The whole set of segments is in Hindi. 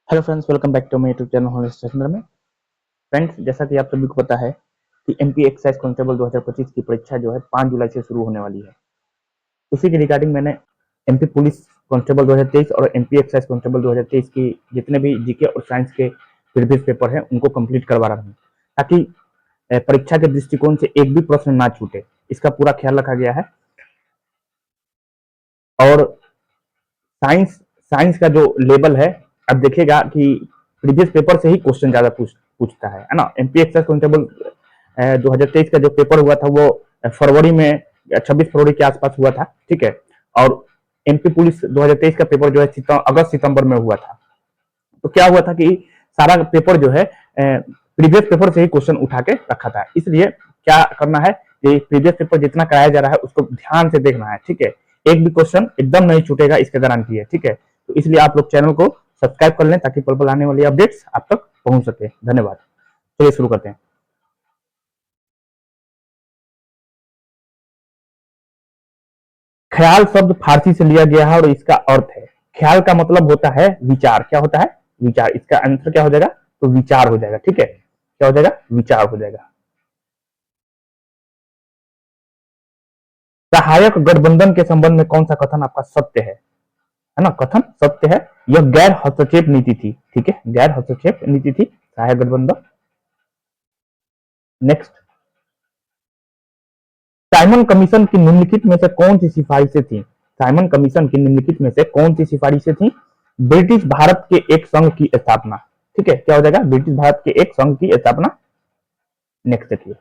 Hello friends, welcome back to my YouTube channel Honest Stationer में। फ्रेंड्स, जैसा कि आप सभी को पता है कि एमपी एक्साइज कांस्टेबल 2025 की परीक्षा जो है 5 जुलाई से शुरू होने वाली है। उसी के रिगार्डिंग मैंने एमपी पुलिस कांस्टेबल 2023 और एमपी एक्साइज कांस्टेबल 2023 की जितने भी जीके और साइंस के प्रीवियस पेपर हैं उनको कंप्लीट करवा रहा हूँ, ताकि परीक्षा के दृष्टिकोण से एक भी प्रश्न ना छूटे। इसका पूरा ख्याल रखा गया है। और साइंस साइंस का जो लेवल है, अब देखिएगा कि प्रीवियस पेपर से ही क्वेश्चन ज्यादा पूछता है ना। एमपी एक्साइज कांस्टेबल 2023 का जो पेपर हुआ था वो फरवरी में 26 फरवरी के आसपास हुआ था, ठीक है। और एमपी पुलिस 2023 का पेपर जो है अगस्त सितंबर में हुआ था। तो क्या हुआ था कि सारा पेपर जो है प्रीवियस पेपर से ही क्वेश्चन उठा के रखा था। इसलिए क्या करना है कि प्रीवियस पेपर जितना कराया जा रहा है उसको ध्यान से देखना है, ठीक है। एक भी क्वेश्चन एकदम नहीं छूटेगा, इसका गारंटी है, ठीक है। तो इसलिए आप लोग चैनल को सब्सक्राइब कर लें ताकि पल पल आने वाली अपडेट्स आप तक पहुंच सके। धन्यवाद। चलिए शुरू करते हैं। ख्याल शब्द फारसी से लिया गया है और इसका अर्थ है, ख्याल का मतलब होता है विचार। क्या होता है? विचार। इसका आंसर क्या हो जाएगा? तो विचार हो जाएगा, ठीक है। क्या हो जाएगा? विचार हो जाएगा। सहायक गठबंधन के संबंध में कौन सा कथन आपका सत्य है ना? कथन सत्य है। यह गैर हस्तक्षेप नीति थी, ठीक है। गैर हस्तक्षेप नीति थी सहायक गठबंधन। नेक्स्ट, साइमन कमीशन की निम्नलिखित में से कौन सी सिफारिशें थी? साइमन कमीशन की निम्नलिखित में से कौन सी सिफारिशें थी? ब्रिटिश भारत के एक संघ की स्थापना, ठीक है। क्या हो जाएगा? ब्रिटिश भारत के एक संघ की स्थापना। नेक्स्ट देखिए,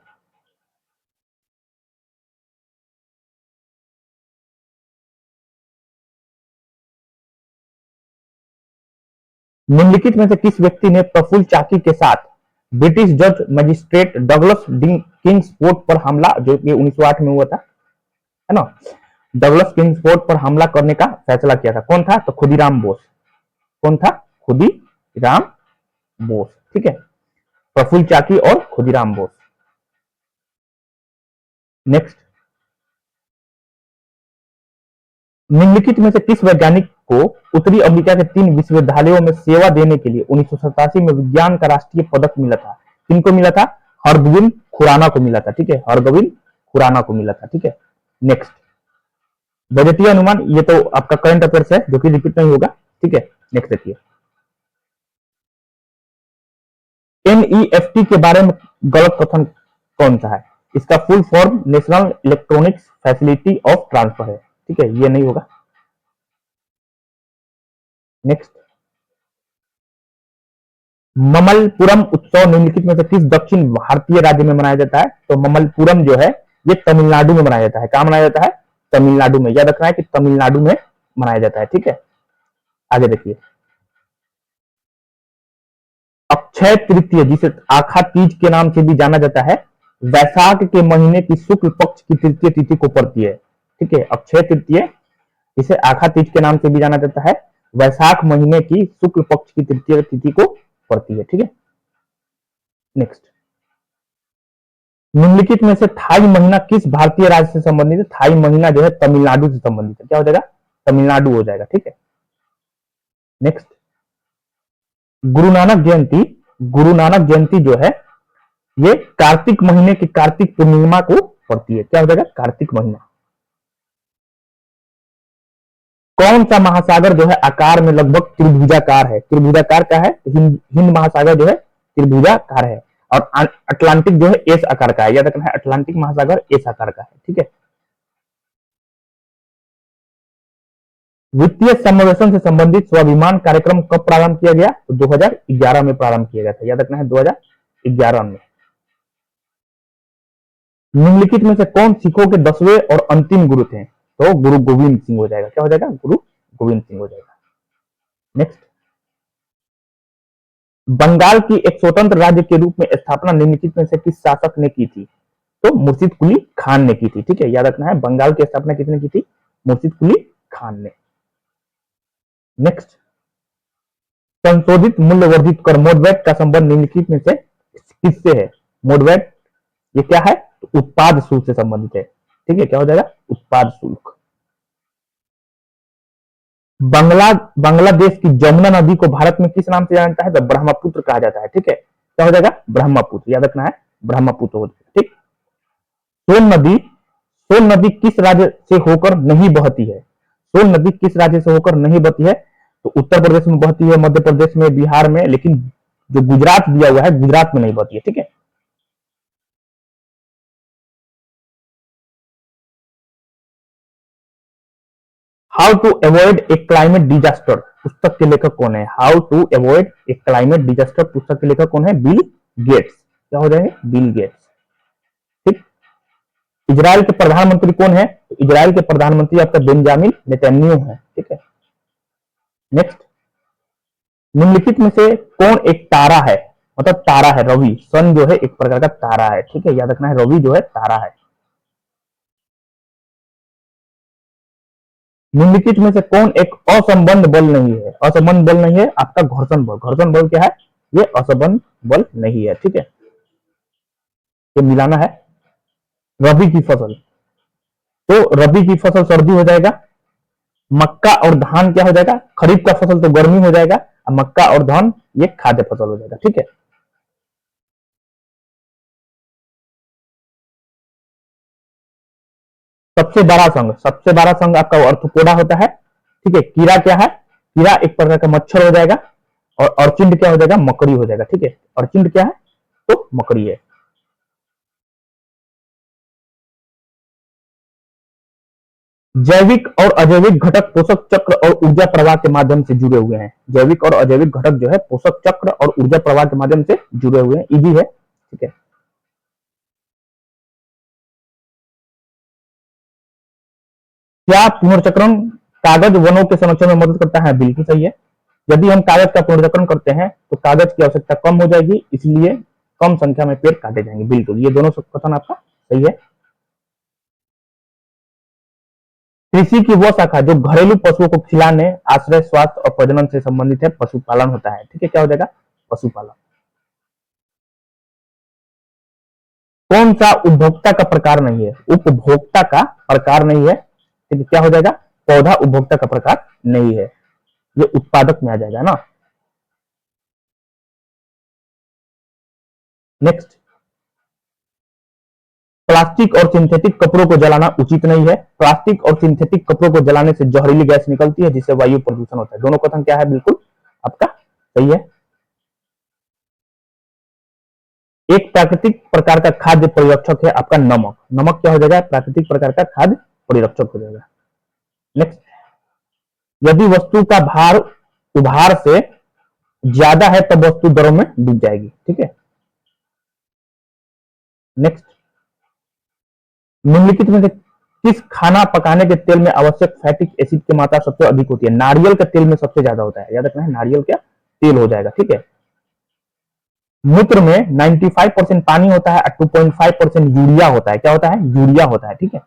निम्नलिखित में से किस व्यक्ति ने प्रफुल्ल चाकी के साथ ब्रिटिश जज मजिस्ट्रेट डगलस किंग्सफोर्ड पर हमला, जो कि 1908 में हुआ था, है ना, डगलस किंग्सफोर्ड पर हमला करने का फैसला किया था? कौन था? तो खुदीराम बोस। कौन था? खुदीराम बोस, ठीक है। प्रफुल्ल चाकी और खुदीराम बोस। नेक्स्ट, निम्नलिखित में से किस वैज्ञानिक को उत्तरी अमेरिका के 3 विश्वविद्यालयों में सेवा देने के लिए 1987 में विज्ञान का राष्ट्रीय पदक मिला था? किनको मिला था? हरगोविंद खुराना को मिला था, ठीक है। हरगोविंद खुराना को मिला था, ठीक है। नेक्स्ट, बजटीय अनुमान, ये तो आपका करंट अफेयर्स है जो कि रिपीट नहीं होगा, ठीक है। नेक्स्ट देखिए, एनईएफटी के बारे में गलत कथन कौन सा है? इसका full form national electronics facility of transfer है, ठीक है। ये नहीं होगा। नेक्स्ट, ममल्लपुरम उत्सव निम्नलिखित में से किस दक्षिण भारतीय राज्य में मनाया जाता है? तो ममल्लपुरम जो है ये तमिलनाडु में मनाया जाता है। कहां मनाया जाता है? तमिलनाडु में। याद रखना है कि तमिलनाडु में मनाया जाता है, ठीक है। आगे देखिए, अक्षय तृतीय, जिसे आखा तीज के नाम से भी जाना जाता है, वैशाख के महीने की शुक्ल पक्ष की तृतीय तिथि को पड़ती है, ठीक है। अक्षय तृतीय, इसे आखा तीज के नाम से भी जाना जाता है, वैशाख महीने की शुक्ल पक्ष की तृतीय तिथि को पड़ती है, ठीक है। नेक्स्ट, निम्नलिखित में से थाई महीना किस भारतीय राज्य से संबंधित है? थाई महीना जो है तमिलनाडु से संबंधित है। क्या हो जाएगा? तमिलनाडु हो जाएगा, ठीक है। नेक्स्ट, गुरु नानक जयंती, गुरु नानक जयंती जो है ये कार्तिक महीने की कार्तिक पूर्णिमा को पड़ती है। क्या हो जाएगा? कार्तिक महीना। कौन सा महासागर जो है आकार में लगभग त्रिभुजाकार है? त्रिभुजाकार का है, हिंद महासागर जो है त्रिभुजाकार है। और अटलांटिक जो है एस आकार का है। याद रखना है, अटलांटिक महासागर एस आकार का है, ठीक है। वित्तीय समावेशन से संबंधित स्वाभिमान कार्यक्रम कब प्रारंभ किया गया? तो 2011 में प्रारंभ किया गया था। याद रखना है, 2011 में। निम्नलिखित में से कौन सिखों के 10वें और अंतिम गुरु थे? तो गुरु गोविंद सिंह हो जाएगा। क्या हो जाएगा? गुरु गोविंद सिंह हो जाएगा। नेक्स्ट, बंगाल की एक स्वतंत्र राज्य के रूप में स्थापना निम्नलिखित में से किस शासक ने की थी? तो मुर्शिद कुली खान ने की थी, ठीक है। याद रखना है, बंगाल की स्थापना किसने की थी? मुर्शिद कुली खान ने। नेक्स्ट, संशोधित मूल्य वर्धित कर मोडवैट का संबंध निम्नलिखित में से किससे है? मोडवैट ये क्या है? तो उत्पाद शुल्क से संबंधित है, ठीक है। क्या हो जाएगा? उत्पाद शुल्क। बांग्लादेश की जमुना नदी को भारत में किस नाम से जानता है? तो ब्रह्मपुत्र कहा जाता है। ठीक है, क्या हो जाएगा? ब्रह्मपुत्र, याद रखना है, ब्रह्मपुत्र हो जाएगा। ठीक। सोन नदी किस राज्य से होकर नहीं बहती है? सोन नदी किस राज्य से होकर नहीं बहती है? तो उत्तर प्रदेश में बहती है, मध्य प्रदेश में, बिहार में, लेकिन जो गुजरात दिया हुआ है, गुजरात में नहीं बहती है। ठीक है। How to avoid a climate disaster पुस्तक के लेखक कौन है? How to avoid a climate disaster पुस्तक के लेखक कौन है? Bill Gates. क्या हो जाएंगे? Bill Gates. ठीक। इजराइल के प्रधानमंत्री कौन है? तो इजराइल के प्रधानमंत्री आपका बेंजामिन नेतन्याहू है। ठीक है। नेक्स्ट, निम्नलिखित में से कौन एक तारा है? मतलब तारा है, रवि, सन जो है एक प्रकार का तारा है। ठीक है, याद रखना है, रवि जो है तारा है। निम्नलिखित में से कौन एक असंबद्ध बल नहीं है? असंबद्ध बल नहीं है आपका घर्षण बल। घर्षण बल क्या है? ये असंबद्ध बल नहीं है। ठीक है, ये मिलाना है। रबी की फसल, तो रबी की फसल सर्दी हो जाएगा। मक्का और धान क्या हो जाएगा? खरीफ का फसल तो गर्मी हो जाएगा। और मक्का और धान ये खाद्य फसल हो जाएगा। ठीक है। सबसे बड़ा संघ आपका अर्थोपोडा होता है। ठीक है। कीड़ा क्या है? कीड़ा एक प्रकार का मच्छर हो जाएगा। और अर्चिंड क्या हो जाएगा? मकड़ी हो जाएगा। ठीक है, अर्चिंड क्या है? तो मकड़ी है। जैविक और अजैविक घटक पोषक चक्र और ऊर्जा प्रवाह के माध्यम से जुड़े हुए हैं। जैविक और अजैविक घटक जो है पोषक चक्र और ऊर्जा प्रवाह के माध्यम से जुड़े हुए हैं। इजी है। ठीक है। क्या पुनर्चक्रण कागज वनों के संरक्षण में मदद करता है? बिल्कुल सही है। यदि हम कागज का पुनर्चक्रण करते हैं तो कागज की आवश्यकता कम हो जाएगी, इसलिए कम संख्या में पेड़ काटे जाएंगे। बिल्कुल, ये दोनों कथन आपका सही है। कृषि की वह शाखा जो घरेलू पशुओं को खिलाने, आश्रय, स्वास्थ्य और प्रजनन से संबंधित है, पशुपालन होता है। ठीक है, क्या हो जाएगा? पशुपालन। कौन सा उपभोक्ता का प्रकार नहीं है? उपभोक्ता का प्रकार नहीं है। ठीक है, क्या हो जाएगा? पौधा उपभोक्ता का प्रकार नहीं है, ये उत्पादक में आ जाएगा ना। नेक्स्ट, प्लास्टिक और सिंथेटिक कपड़ों को जलाना उचित नहीं है। प्लास्टिक और सिंथेटिक कपड़ों को जलाने से जहरीली गैस निकलती है, जिससे वायु प्रदूषण होता है। दोनों कथन क्या है? बिल्कुल आपका सही है। एक प्राकृतिक प्रकार का खाद्य परिरक्षक है आपका नमक। नमक क्या हो जाएगा? प्राकृतिक प्रकार का खाद्य परिरक्षक हो जाएगा। नेक्स्ट, यदि वस्तु का भार उभार से ज्यादा है तब वस्तु दरों में डूब जाएगी। ठीक है। नेक्स्ट, निम्नलिखित में से किस खाना पकाने के तेल में आवश्यक फैटिक एसिड की मात्रा सबसे अधिक होती है? नारियल के तेल में सबसे ज्यादा होता है, याद रखना है, नारियल का तेल हो जाएगा। ठीक है। मूत्र में 95% पानी होता है और 2.5% यूरिया होता है। क्या होता है? यूरिया होता है। ठीक है।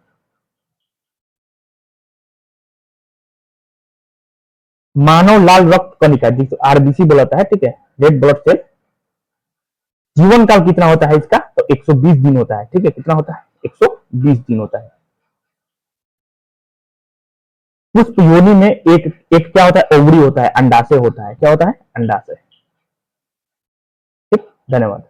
मानव लाल रक्त कणिका जिसे आरबीसी बोला जाता है, ठीक है, रेड ब्लड सेल, जीवन काल कितना होता है इसका? तो 120 दिन होता है। ठीक है, कितना होता है? 120 दिन होता है। पुष्प योनि में एक एक क्या होता है? ओवरी होता है, अंडाशय होता है। क्या होता है? अंडाशय। ठीक, धन्यवाद।